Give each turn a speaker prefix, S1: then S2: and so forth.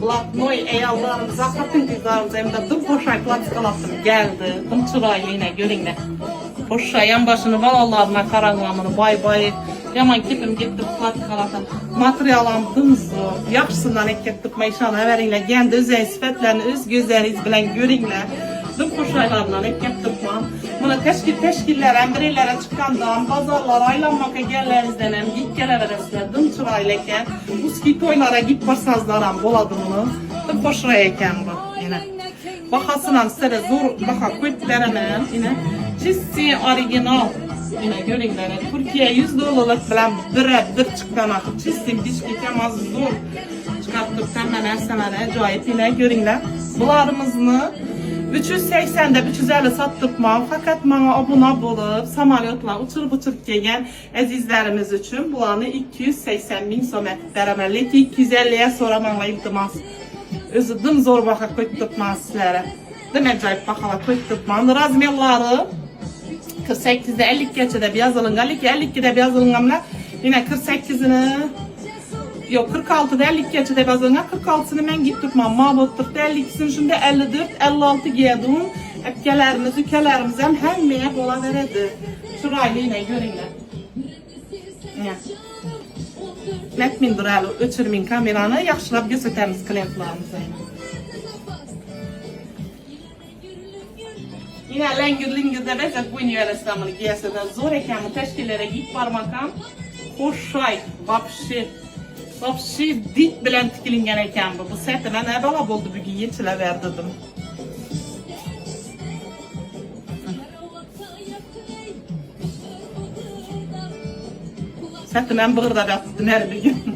S1: Blatnoy eyallarımıza, hatın kızlarımıza hem de dım hoşay platikalatım geldi. Dım çıraylı yine görünle. Hoşay yan başını valalarına karanlamını bay bay. Yaman kipim gitti platikalatım. Materialam dım zor. Yaxşısından ekettik meşana everinle. Kendi özel sıfatlarını öz gözleriniz bilen görünle. Dım hoşaylarından ekettik man. Buna teşkiller, embrelere çıkandan, pazarlara aylanmaka gellerizden hem git geleveresler, dım çıraylıken, bu skitoylara git barsazlaram boladımını, dım hoşrayken bu yine. Bakasınan size zor, baka kötülerine yine, çizsi orijinal yine görünlere, Türkiye $100 bilen bir çıkan akı, çizsim dişkikem az zor çıkarttık hemen esnemene, acayip yine görünler. Bularımızını 380'de 350 sattık mı? Fakat bana abone bulup samolyotla uçurup gelgen azizlerimiz için bulanı 280.000 so'm ettiremeli ki 250'ye sonra bana iltimas. Özü dım zor baka koyduk mu sizlere? Dım acayip bakala koyduk mu? Razmiyalları 48'de 50 geçede bir yazılınca, 52'de bir yazılınca yine 48'ini yok 46'da 52 geçede bazına 46'sını ben gittim mabottuk 52'sini şimdi 54 56 giydim epkelerimiz ülkelerimiz hem meye bola veredi şurayla yine görünler netmin duralı öçürmin kameranı yaxşılap gösterimiz klientlarımıza yine lengir de bezek bu üniversitemini giyesede zor eken teşkillere git parmakam hoşay Vapşi dit bilen tikilingen eken bu. Bu sette ben ebala oldu bugün yetile verdim. Sette ben bığırda battım her bir gün.